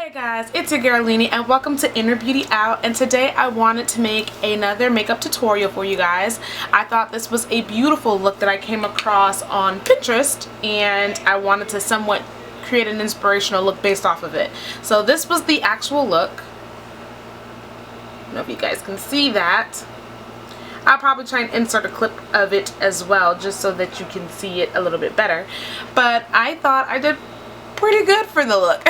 Hey guys, it's your girl Linnee and welcome to InnerBeautyOut, and today I wanted to make another makeup tutorial for you guys. I thought this was a beautiful look that I came across on Pinterest and I wanted to somewhat create an inspirational look based off of it. So this was the actual look. I don't know if you guys can see that. I'll probably try and insert a clip of it as well just so that you can see it a little bit better. But I thought I did pretty good for the look.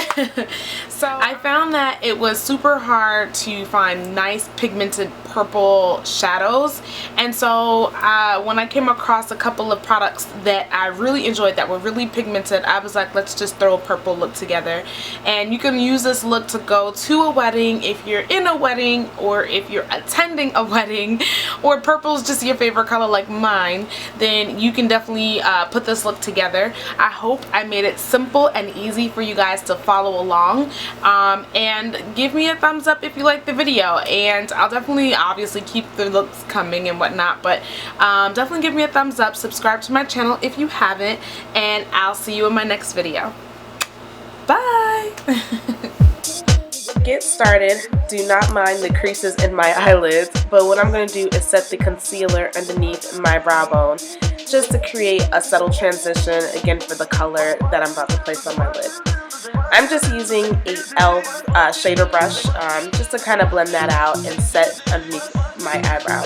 So I found that it was super hard to find nice pigmented purple shadows, and so when I came across a couple of products that I really enjoyed that were really pigmented, I was like, let's just throw a purple look together. And you can use this look to go to a wedding if you're in a wedding or if you're attending a wedding, or purple is just your favorite color like mine, then you can definitely put this look together. I hope I made it simple and easy for you guys to follow along, and give me a thumbs up if you like the video, and I'll definitely obviously keep the looks coming and whatnot, but definitely give me a thumbs up, subscribe to my channel if you haven't, and I'll see you in my next video. Bye. Get started, do not mind the creases in my eyelids, but what I'm going to do is set the concealer underneath my brow bone just to create a subtle transition again for the color that I'm about to place on my lid. I'm just using a e.l.f. shader brush just to kind of blend that out and set underneath my eyebrow.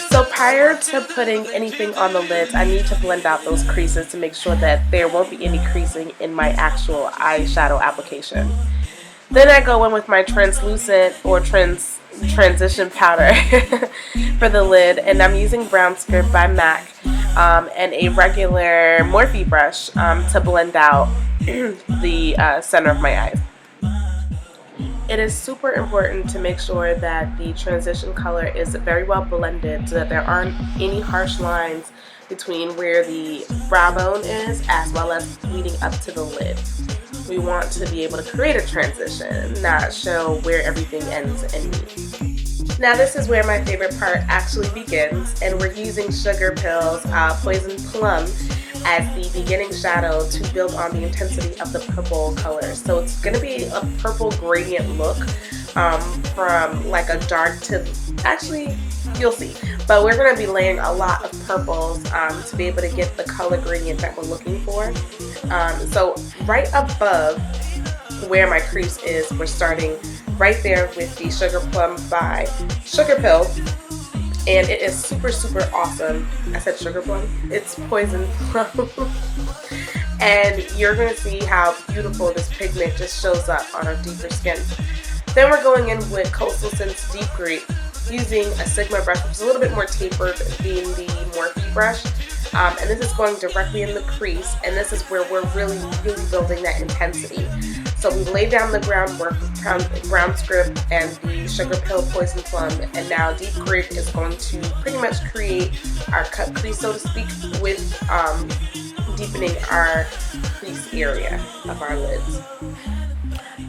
So prior to putting anything on the lids, I need to blend out those creases to make sure that there won't be any creasing in my actual eyeshadow application. Then I go in with my translucent or transition powder for the lid, and I'm using Brown Script by MAC and a regular Morphe brush to blend out the center of my eyes. It is super important to make sure that the transition color is very well blended so that there aren't any harsh lines between where the brow bone is as well as leading up to the lid. We want to be able to create a transition, not show where everything ends and meets. Now this is where my favorite part actually begins, and we're using Sugar Pill's Poison Plum as the beginning shadow to build on the intensity of the purple color. So it's going to be a purple gradient look from like a dark to, actually you'll see, but we're going to be layering a lot of purples to be able to get the color gradient that we're looking for. So right above where my crease is, we're starting right there with the Sugar Plum by Sugar Pill, and it is super awesome. I said Sugar Plum, it's Poison Plum. And you're going to see how beautiful this pigment just shows up on our deeper skin. Then we're going in with Coastal Scents Deep Grape using a Sigma brush, which is a little bit more tapered than the Morphe brush. And this is going directly in the crease, and this is where we're really building that intensity. So we laid down the groundwork with Brown Script and the Sugar Pill Poison Plum, and now Deep Grape is going to pretty much create our cut crease, so to speak, with deepening our crease area of our lids.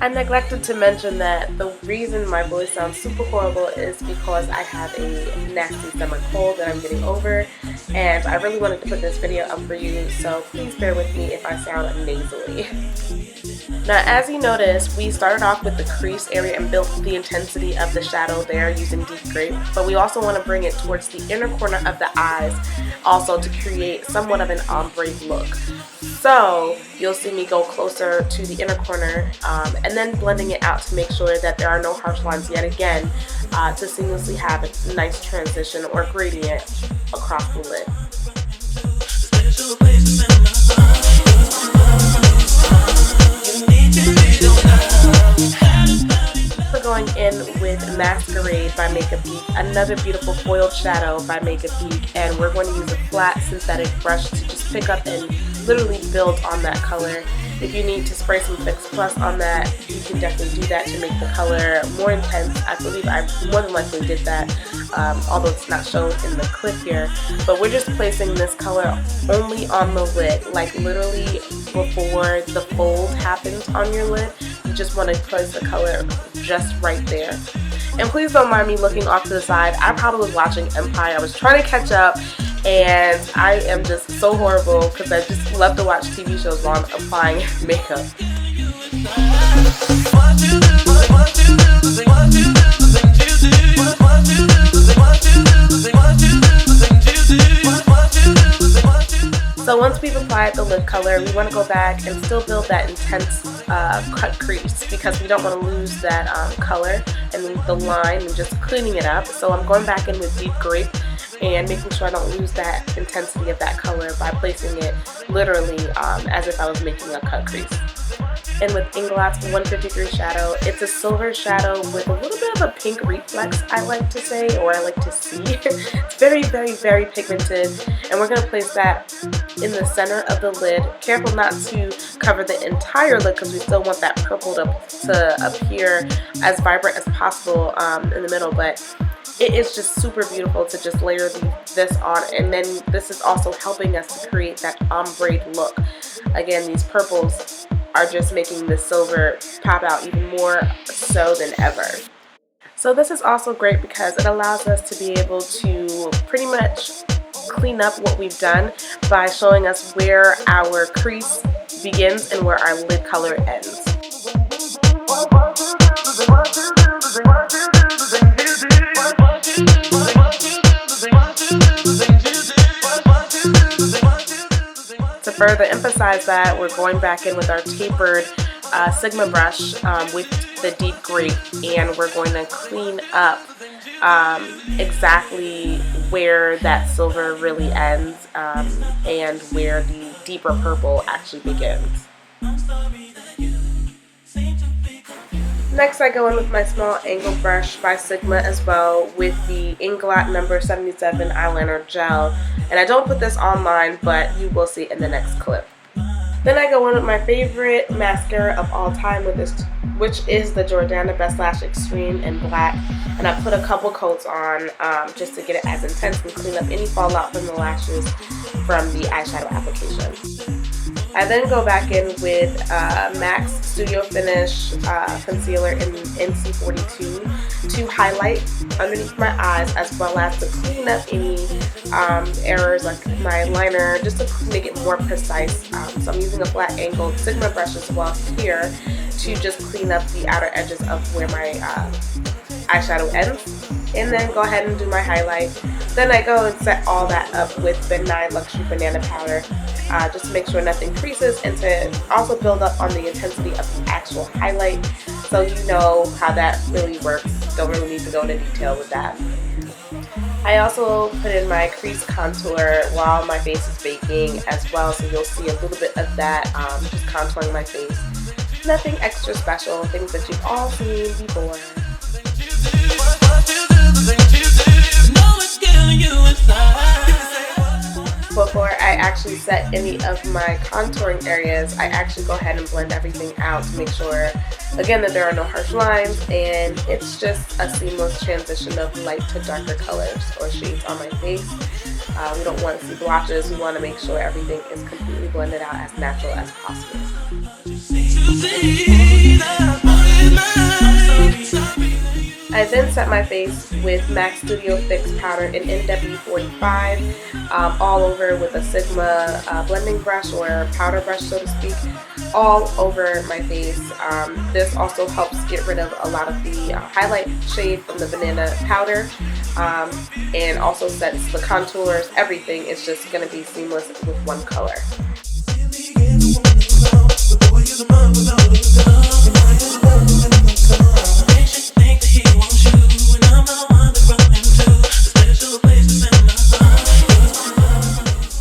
I neglected to mention that the reason my voice sounds super horrible is because I have a nasty summer cold that I'm getting over, and I really wanted to put this video up for you, so please bear with me if I sound nasally. Now as you notice, we started off with the crease area and built the intensity of the shadow there using Deep Grape, but we also want to bring it towards the inner corner of the eyes also to create somewhat of an ombre look. So you'll see me go closer to the inner corner and then blending it out to make sure that there are no harsh lines yet again to seamlessly have a nice transition or gradient across the lid. We're going in with Masquerade by Makeup Geek, another beautiful foiled shadow by Makeup Geek, and we're going to use a flat synthetic brush to just pick up and literally build on that color. If you need to spray some Fix Plus on that, you can definitely do that to make the color more intense. I believe I more than likely did that, although it's not shown in the clip here. But we're just placing this color only on the lid, like literally before the fold happens on your lid. You just want to place the color just right there. And please don't mind me looking off to the side. I probably was watching Empire. I was trying to catch up, And I am just so horrible because I just love to watch TV shows while I'm applying makeup. So once we've applied the lip color, we want to go back and still build that intense cut crease because we don't want to lose that color and the line, and just cleaning it up. So I'm going back in with Deep Grape and making sure I don't lose that intensity of that color by placing it literally as if I was making a cut crease. And with Inglot's 153 shadow, it's a silver shadow with a little bit of a pink reflex, I like to say, or I like to see. It's very, very, very pigmented, and we're going to place that in the center of the lid. Careful not to cover the entire lid because we still want that purple to appear as vibrant as possible in the middle, but it is just super beautiful to just layer this on, and then this is also helping us to create that ombre look. Again, these purples are just making the silver pop out even more so than ever. So this is also great because it allows us to be able to pretty much clean up what we've done by showing us where our crease begins and where our lid color ends. To further emphasize that, we're going back in with our tapered Sigma brush with the Deep Grape, and we're going to clean up exactly where that silver really ends and where the deeper purple actually begins. Next, I go in with my small angle brush by Sigma as well with the Inglot number 77 eyeliner gel. And I don't put this online, but you will see in the next clip. Then I go in with my favorite mascara of all time, which is the Jordana Best Lash Extreme in black. And I put a couple coats on just to get it as intense and clean up any fallout from the lashes from the eyeshadow application. I then go back in with MAC's Studio Finish Concealer in NC42 to highlight underneath my eyes, as well as to clean up any errors like my liner, just to make it more precise. So I'm using a flat angled Sigma brush as well here to just clean up the outer edges of where my eyeshadow ends, and then go ahead and do my highlight. Then I go and set all that up with the 9 Luxury Banana Powder just to make sure nothing creases, and to also build up on the intensity of the actual highlight, so you know how that really works. Don't really need to go into detail with that. I also put in my crease contour while my face is baking as well, so you'll see a little bit of that just contouring my face. Nothing extra special, things that you've all seen before. Before I actually set any of my contouring areas, I actually go ahead and blend everything out to make sure, again, that there are no harsh lines, and it's just a seamless transition of light to darker colors or shades on my face. We don't want to see blotches. We want to make sure everything is completely blended out as natural as possible. I then set my face with MAC Studio Fix powder in NW45 all over with a Sigma blending brush or powder brush, so to speak, all over my face. This also helps get rid of a lot of the highlight shade from the banana powder, and also sets the contours. Everything is just going to be seamless with one color.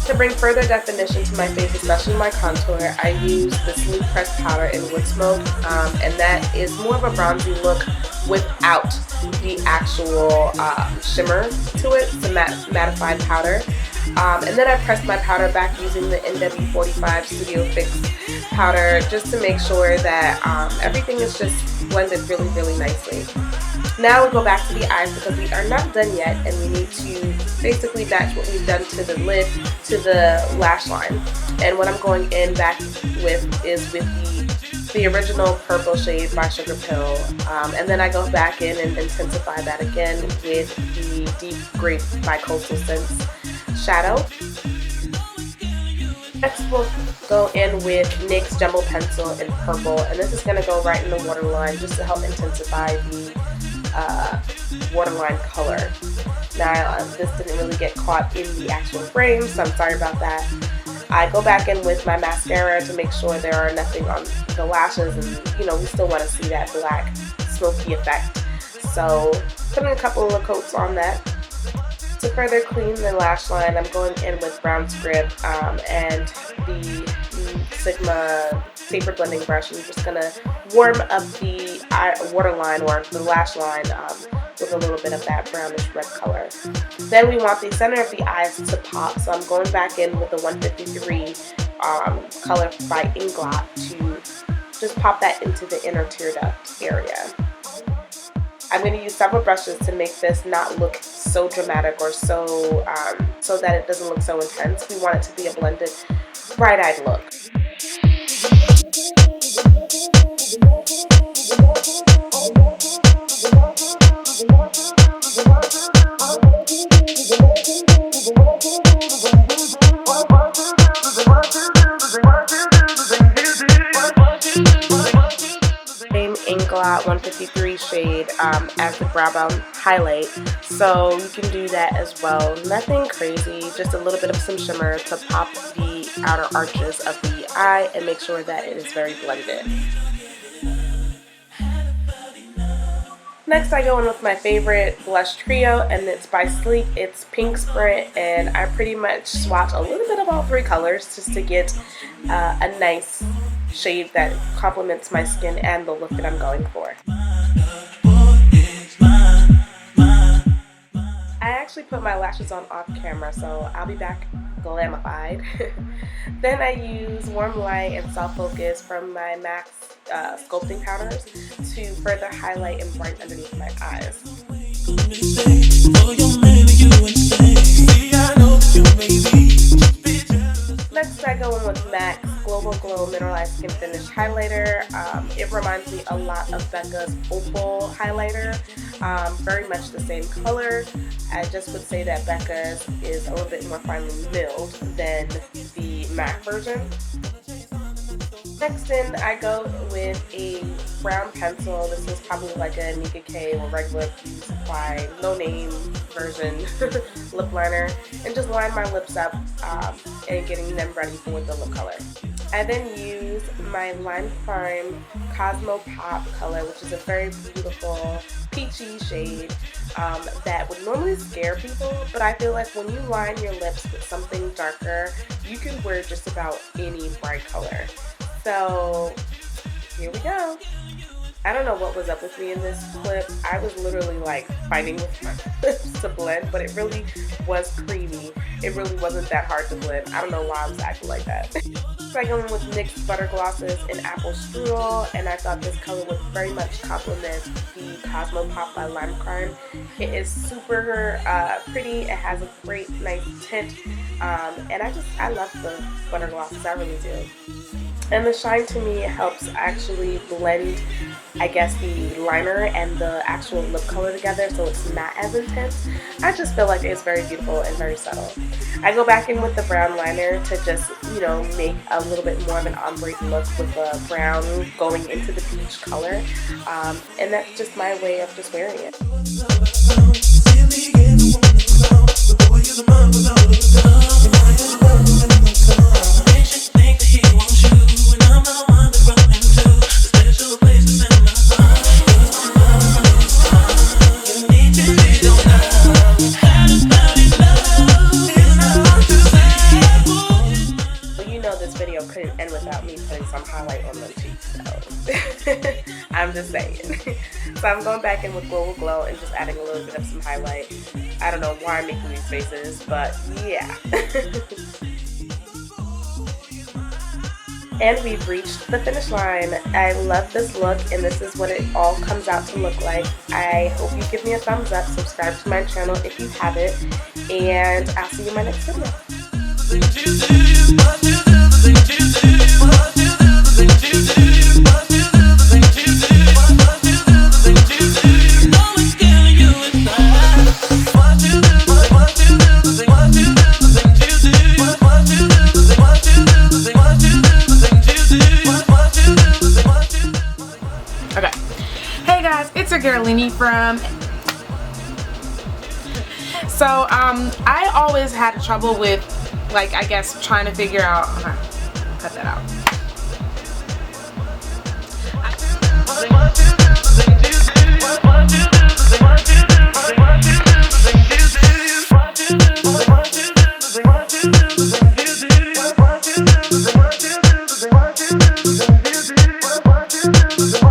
To bring further definition to my face, especially my contour, I use the Smooth Press powder in Wood Smoke, and that is more of a bronzy look without the actual shimmer to it. It's a mattified powder. And then I pressed my powder back using the NW45 Studio Fix powder just to make sure that everything is just blended really, really nicely. Now we go back to the eyes because we are not done yet, and we need to basically match what we've done to the lid to the lash line. And what I'm going in back with is with the original purple shade by Sugar Pill, and then I go back in and intensify that again with the Deep Grape by Coastal Scents shadow. Next we'll go in with NYX Jumbo Pencil in purple, and this is going to go right in the waterline just to help intensify the waterline color. Now this didn't really get caught in the actual frame, so I'm sorry about that. I go back in with my mascara to make sure there are nothing on the lashes, and you know, we still want to see that black smoky effect. So putting a couple of coats on that. To further clean the lash line, I'm going in with brown script and the Sigma paper blending brush. I'm just going to warm up the waterline or the lash line with a little bit of that brownish red color. Then we want the center of the eyes to pop, so I'm going back in with the 153 color by Inglot to just pop that into the inner tear duct area. I'm going to use several brushes to make this not look so dramatic or so that it doesn't look so intense. We want it to be a blended, bright-eyed look. Inglot 153 shade as the brow bone highlight, so you can do that as well. Nothing crazy, just a little bit of some shimmer to pop the outer arches of the eye and make sure that it is very blended. Next I go in with my favorite blush trio, and it's by Sleek. It's Pink Sprint, and I pretty much swatch a little bit of all three colors just to get a nice shade that complements my skin and the look that I'm going for. I actually put my lashes on off camera, so I'll be back glamified. Then I use Warm Light and Soft Focus from my MAC sculpting powders to further highlight and brighten underneath my eyes. Next I go in with MAC's Global Glow Mineralized Skin Finish Highlighter. It reminds me a lot of Becca's Opal highlighter. Very much the same color. I just would say that Becca's is a little bit more finely milled than the MAC version. Next in, I go with a brown pencil. This is probably like a Nika K or regular beauty supply, no name version lip liner, and just line my lips up and getting them ready for the lip color. I then use my Lime Crime Cosmo Pop color, which is a very beautiful peachy shade that would normally scare people, but I feel like when you line your lips with something darker, you can wear just about any bright color. So here we go. I don't know what was up with me in this clip. I was literally like fighting with my lips to blend, but it really was creamy. It really wasn't that hard to blend. I don't know why I was acting like that. So I go in with NYX Butter Glosses in Apple Strudel, and I thought this color would very much complement the Cosmo Pop by Lime Crime. It is super pretty. It has a great, nice tint, and I love the butter glosses. I really do. And the shine to me helps actually blend, I guess, the liner and the actual lip color together, so it's not as intense. I just feel like it's very beautiful and very subtle. I go back in with the brown liner to just, you know, make a little bit more of an ombre look with the brown going into the peach color. And that's just my way of just wearing it. Couldn't end without me putting some highlight on the cheeks, so I'm just saying. So I'm going back in with Global Glow and just adding a little bit of some highlight. I don't know why I'm making these faces, but yeah. And we've reached the finish line. I love this look, and this is what it all comes out to look like. I hope you give me a thumbs up, subscribe to my channel if you haven't, and I'll see you in my next video. What you do took your Linnee from. So I always had trouble with, like, I guess trying to figure out, cut that out.